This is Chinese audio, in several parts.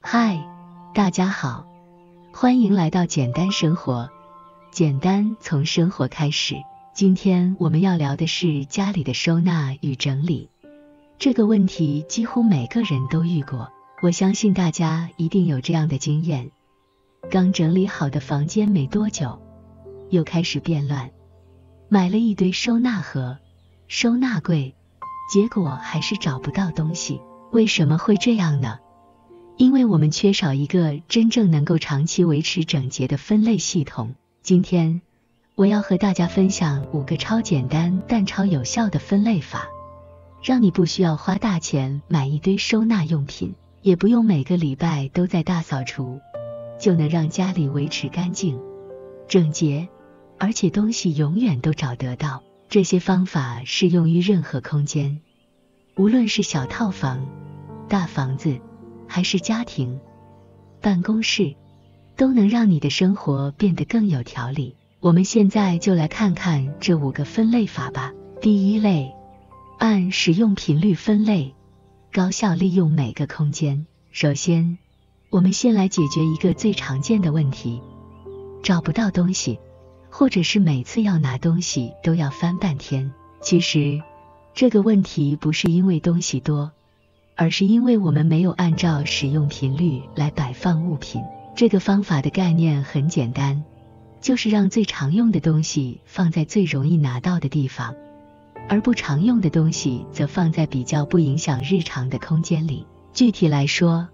嗨，大家好，欢迎来到简单生活，简单从生活开始。今天我们要聊的是家里的收纳与整理。这个问题几乎每个人都遇过，我相信大家一定有这样的经验。刚整理好的房间没多久，又开始变乱，买了一堆收纳盒、收纳柜，结果还是找不到东西。为什么会这样呢？因为我们缺少一个真正能够长期维持整洁的分类系统。今天我要和大家分享5个超简单但超有效的分类法，让你不需要花大钱买一堆收纳用品，也不用每个礼拜都在大扫除，就能让家里维持干净、整洁，而且东西永远都找得到。这些方法适用于任何空间，无论是小套房、大房子，还是家庭、办公室，都能让你的生活变得更有条理。我们现在就来看看这5个分类法吧。第一类，按使用频率分类，高效利用每个空间。首先，我们先来解决一个最常见的问题，找不到东西，或者是每次要拿东西都要翻半天。其实，这个问题不是因为东西多，而是因为我们没有按照使用频率来摆放物品。这个方法的概念很简单，就是让最常用的东西放在最容易拿到的地方，而不常用的东西则放在比较不影响日常的空间里。具体来说，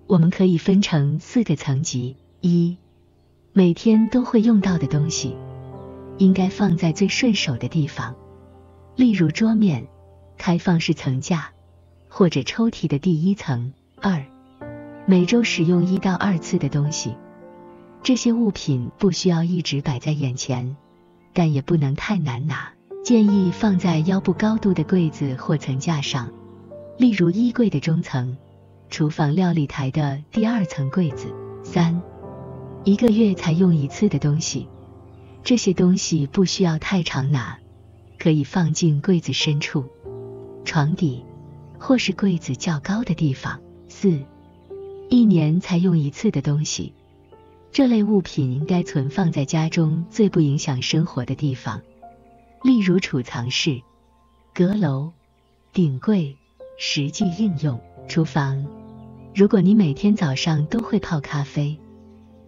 我们可以分成4个层级。1、每天都会用到的东西，应该放在最顺手的地方，例如桌面、开放式层架，或者抽屉的第1层。2、每周使用1到2次的东西，这些物品不需要一直摆在眼前，但也不能太难拿，建议放在腰部高度的柜子或层架上，例如衣柜的中层，厨房料理台的第2层柜子。3、1个月才用1次的东西，这些东西不需要太常拿，可以放进柜子深处、床底，或是柜子较高的地方。4、1年才用1次的东西，这类物品应该存放在家中最不影响生活的地方，例如储藏室、阁楼、顶柜。实际应用，厨房。如果你每天早上都会泡咖啡，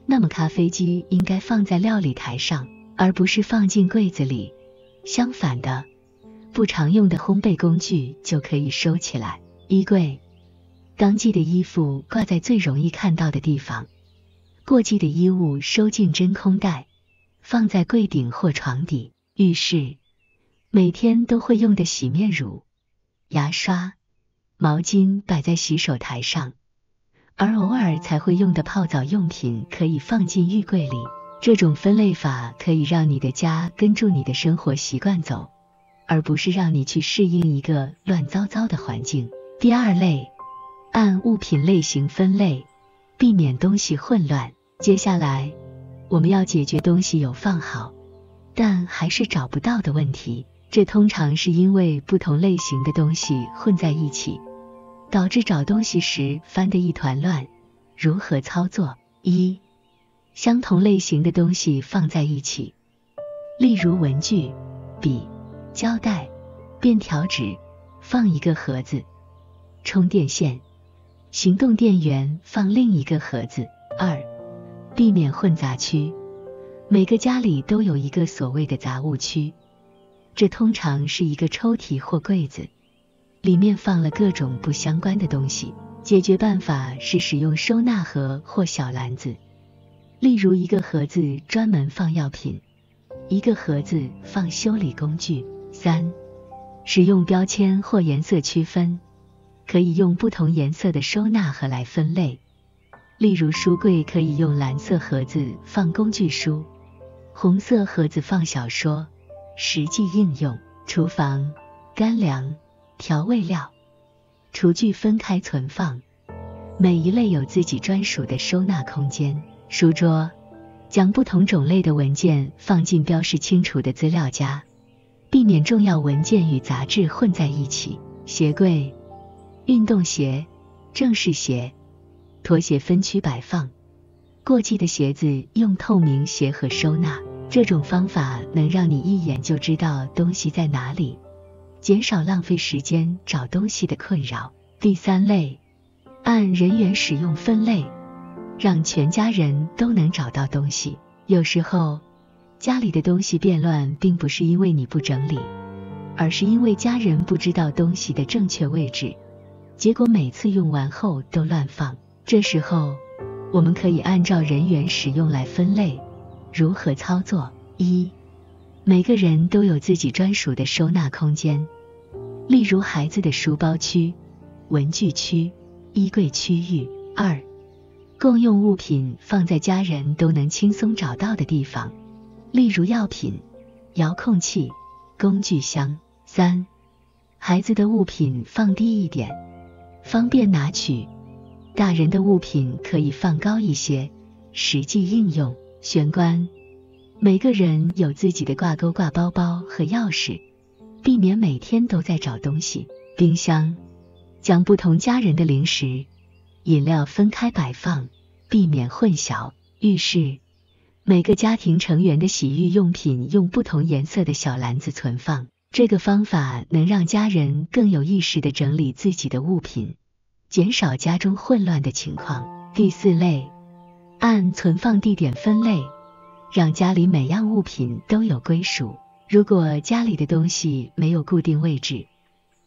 那么咖啡机应该放在料理台上，而不是放进柜子里。相反的，不常用的烘焙工具就可以收起来。衣柜，当季的衣服挂在最容易看到的地方，过季的衣物收进真空袋，放在柜顶或床底。浴室，每天都会用的洗面乳、牙刷、毛巾摆在洗手台上，而偶尔才会用的泡澡用品可以放进浴柜里。这种分类法可以让你的家跟住你的生活习惯走，而不是让你去适应一个乱糟糟的环境。第2类，按物品类型分类，避免东西混乱。接下来，我们要解决东西有放好，但还是找不到的问题。这通常是因为不同类型的东西混在一起，导致找东西时翻得一团乱。如何操作？1、相同类型的东西放在一起，例如文具、笔、胶带、便条纸，放一个盒子；充电线、行动电源放另一个盒子。2、避免混杂区。每个家里都有一个所谓的杂物区，这通常是一个抽屉或柜子，里面放了各种不相关的东西。解决办法是使用收纳盒或小篮子，例如一个盒子专门放药品，一个盒子放修理工具。3、使用标签或颜色区分，可以用不同颜色的收纳盒来分类，例如书柜可以用蓝色盒子放工具书，红色盒子放小说。实际应用，厨房、干粮、调味料、厨具分开存放，每一类有自己专属的收纳空间。书桌，将不同种类的文件放进标示清楚的资料夹，避免重要文件与杂志混在一起。鞋柜，运动鞋、正式鞋、拖鞋分区摆放，过季的鞋子用透明鞋盒收纳。这种方法能让你一眼就知道东西在哪里，减少浪费时间找东西的困扰。第3类，按人员使用分类，让全家人都能找到东西。有时候，家里的东西变乱并不是因为你不整理，而是因为家人不知道东西的正确位置，结果每次用完后都乱放。这时候，我们可以按照人员使用来分类。如何操作？1. 每个人都有自己专属的收纳空间，例如孩子的书包区、文具区、衣柜区域。2. 共用物品放在家人都能轻松找到的地方，例如药品、遥控器、工具箱。3. 孩子的物品放低一点，方便拿取，大人的物品可以放高一些，实际应用。玄关，每个人有自己的挂钩挂包包和钥匙，避免每天都在找东西。冰箱，将不同家人的零食、饮料分开摆放，避免混淆。浴室，每个家庭成员的洗浴用品用不同颜色的小篮子存放。这个方法能让家人更有意识地整理自己的物品，减少家中混乱的情况。第4类，按存放地点分类，让家里每样物品都有归属。如果家里的东西没有固定位置，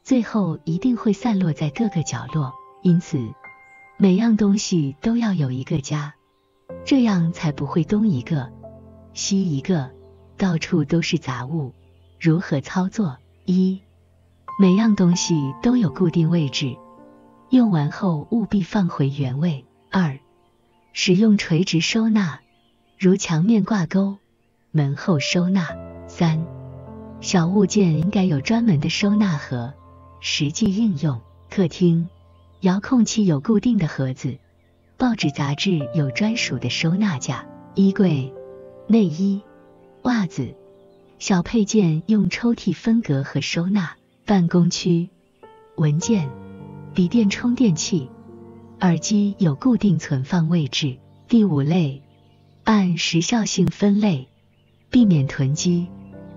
最后一定会散落在各个角落，因此每样东西都要有一个家，这样才不会东一个西一个，到处都是杂物。如何操作？1. 每样东西都有固定位置，用完后务必放回原位。2. 使用垂直收纳，如墙面挂钩、门后收纳。3. 小物件应该有专门的收纳盒，实际应用。客厅，遥控器有固定的盒子，报纸杂志有专属的收纳架。衣柜，内衣、袜子、小配件用抽屉分隔和收纳。办公区，文件、笔电充电器、耳机有固定存放位置。第5类，按时效性分类，避免囤积，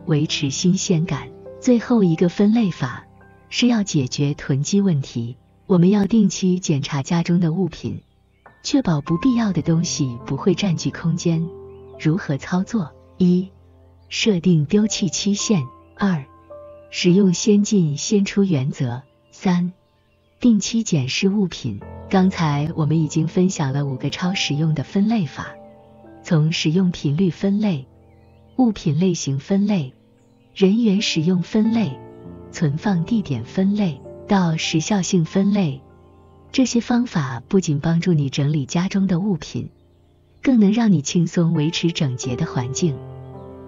维持新鲜感。最后一个分类法是要解决囤积问题。我们要定期检查家中的物品，确保不必要的东西不会占据空间。如何操作？1. 设定丢弃期限。2. 使用先进先出原则。3. 定期检视物品。刚才我们已经分享了5个超实用的分类法，从使用频率分类、物品类型分类、人员使用分类、存放地点分类到时效性分类。这些方法不仅帮助你整理家中的物品，更能让你轻松维持整洁的环境，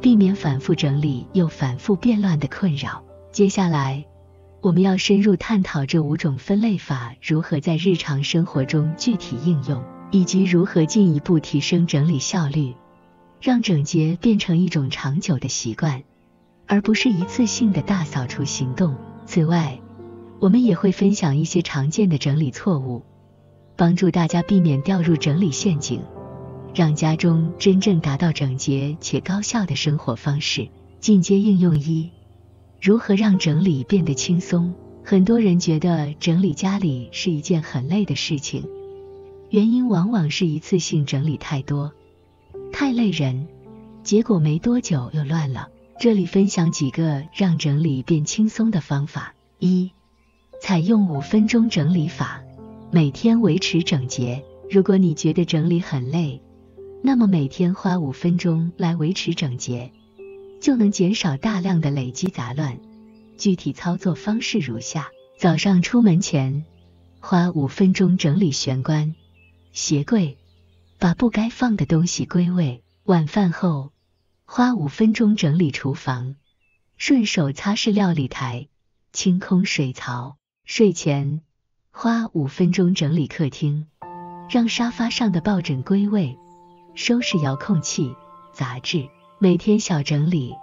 避免反复整理又反复变乱的困扰。接下来我们要深入探讨这5种分类法如何在日常生活中具体应用，以及如何进一步提升整理效率，让整洁变成一种长久的习惯，而不是一次性的大扫除行动。此外，我们也会分享一些常见的整理错误，帮助大家避免掉入整理陷阱，让家中真正达到整洁且高效的生活方式。进阶应用1，如何让整理变得轻松？很多人觉得整理家里是一件很累的事情，原因往往是一次性整理太多，太累人，结果没多久又乱了。这里分享几个让整理变轻松的方法。1. 采用5分钟整理法，每天维持整洁。如果你觉得整理很累，那么每天花5分钟来维持整洁，就能减少大量的累积杂乱。具体操作方式如下：早上出门前，花5分钟整理玄关、鞋柜，把不该放的东西归位。晚饭后，花5分钟整理厨房，顺手擦拭料理台，清空水槽。睡前，花5分钟整理客厅，让沙发上的抱枕归位，收拾遥控器、杂志。每天小整理，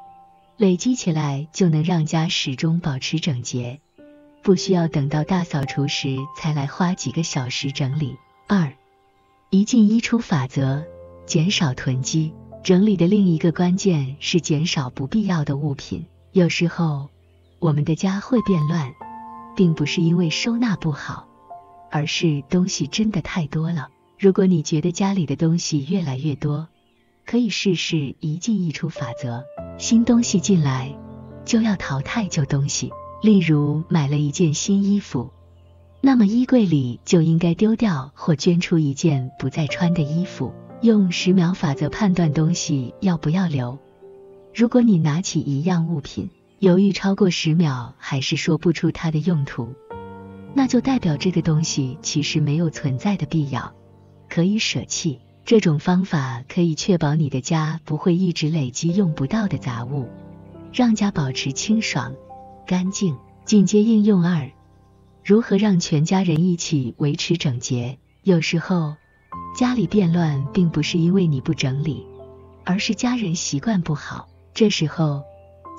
累积起来就能让家始终保持整洁，不需要等到大扫除时才来花几个小时整理。2. 一进一出法则，减少囤积。整理的另一个关键是减少不必要的物品。有时候，我们的家会变乱，并不是因为收纳不好，而是东西真的太多了。如果你觉得家里的东西越来越多，可以试试一进一出法则。新东西进来，就要淘汰旧东西。例如买了一件新衣服，那么衣柜里就应该丢掉或捐出一件不再穿的衣服。用10秒法则判断东西要不要留。如果你拿起一样物品，犹豫超过10秒还是说不出它的用途，那就代表这个东西其实没有存在的必要，可以舍弃。这种方法可以确保你的家不会一直累积用不到的杂物，让家保持清爽、干净。进阶应用2：如何让全家人一起维持整洁？有时候，家里变乱并不是因为你不整理，而是家人习惯不好。这时候，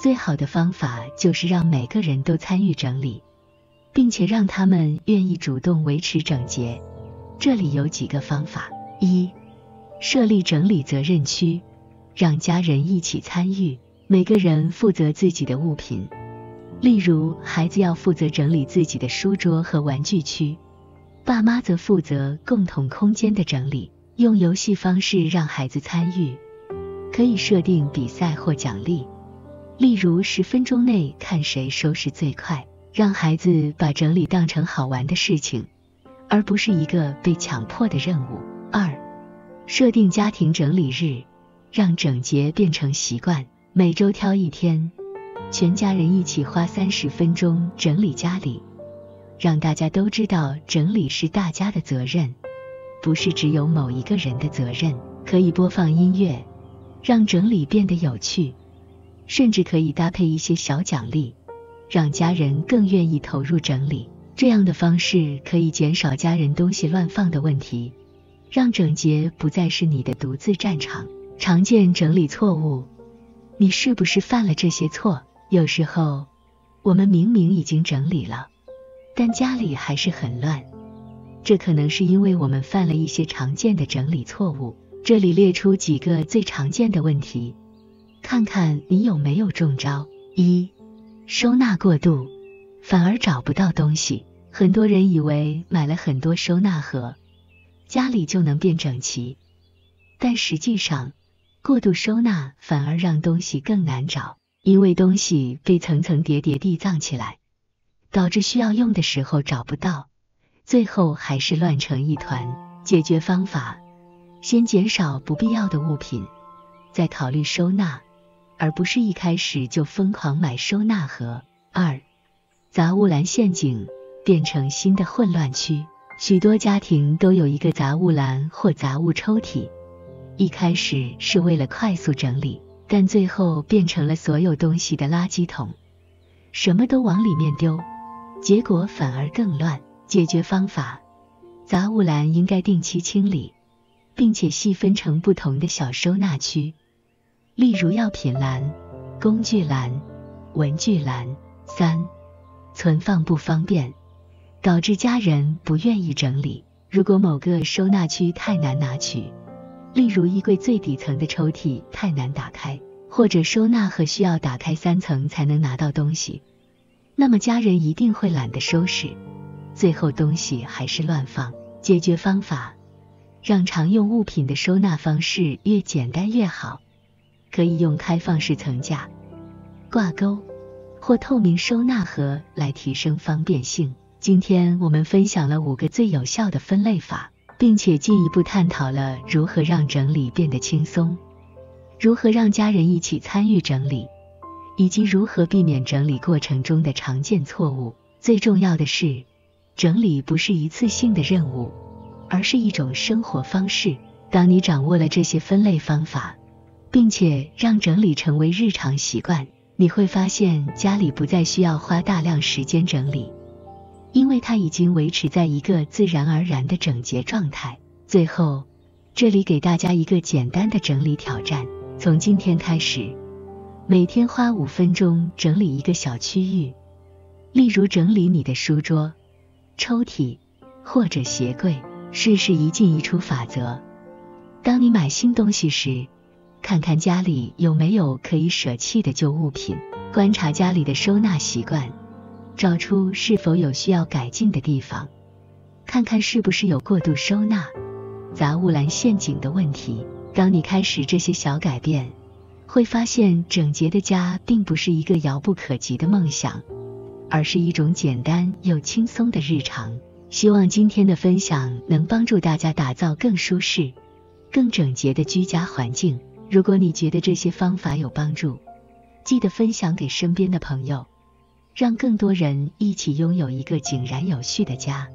最好的方法就是让每个人都参与整理，并且让他们愿意主动维持整洁。这里有几个方法。1、设立整理责任区，让家人一起参与，每个人负责自己的物品。例如，孩子要负责整理自己的书桌和玩具区，爸妈则负责共同空间的整理。用游戏方式让孩子参与，可以设定比赛或奖励，例如10分钟内看谁收拾最快，让孩子把整理当成好玩的事情，而不是一个被强迫的任务。2、设定家庭整理日，让整洁变成习惯。每周挑一天，全家人一起花30分钟整理家里，让大家都知道整理是大家的责任，不是只有某一个人的责任。可以播放音乐，让整理变得有趣，甚至可以搭配一些小奖励，让家人更愿意投入整理。这样的方式可以减少家人东西乱放的问题，让整洁不再是你的独自战场。常见整理错误，你是不是犯了这些错？有时候，我们明明已经整理了，但家里还是很乱，这可能是因为我们犯了一些常见的整理错误。这里列出几个最常见的问题，看看你有没有中招。1、收纳过度，反而找不到东西。很多人以为买了很多收纳盒，家里就能变整齐，但实际上，过度收纳反而让东西更难找，因为东西被层层叠叠地藏起来，导致需要用的时候找不到，最后还是乱成一团。解决方法：先减少不必要的物品，再考虑收纳，而不是一开始就疯狂买收纳盒。2、杂物栏陷阱，变成新的混乱区。许多家庭都有一个杂物栏或杂物抽屉，一开始是为了快速整理，但最后变成了所有东西的垃圾桶，什么都往里面丢，结果反而更乱。解决方法：杂物栏应该定期清理，并且细分成不同的小收纳区，例如药品栏、工具栏、文具栏。3、存放不方便，导致家人不愿意整理。如果某个收纳区太难拿取，例如衣柜最底层的抽屉太难打开，或者收纳盒需要打开3层才能拿到东西，那么家人一定会懒得收拾，最后东西还是乱放。解决方法：让常用物品的收纳方式越简单越好，可以用开放式层架、挂钩或透明收纳盒来提升方便性。今天我们分享了5个最有效的分类法，并且进一步探讨了如何让整理变得轻松，如何让家人一起参与整理，以及如何避免整理过程中的常见错误。最重要的是，整理不是一次性的任务，而是一种生活方式。当你掌握了这些分类方法，并且让整理成为日常习惯，你会发现家里不再需要花大量时间整理，因为它已经维持在一个自然而然的整洁状态。最后，这里给大家一个简单的整理挑战，从今天开始，每天花5分钟整理一个小区域，例如整理你的书桌、抽屉或者鞋柜。试试一进一出法则。当你买新东西时，看看家里有没有可以舍弃的旧物品，观察家里的收纳习惯，找出是否有需要改进的地方，看看是不是有过度收纳、杂物篮陷阱的问题。当你开始这些小改变，会发现整洁的家并不是一个遥不可及的梦想，而是一种简单又轻松的日常。希望今天的分享能帮助大家打造更舒适、更整洁的居家环境。如果你觉得这些方法有帮助，记得分享给身边的朋友，让更多人一起拥有一个井然有序的家。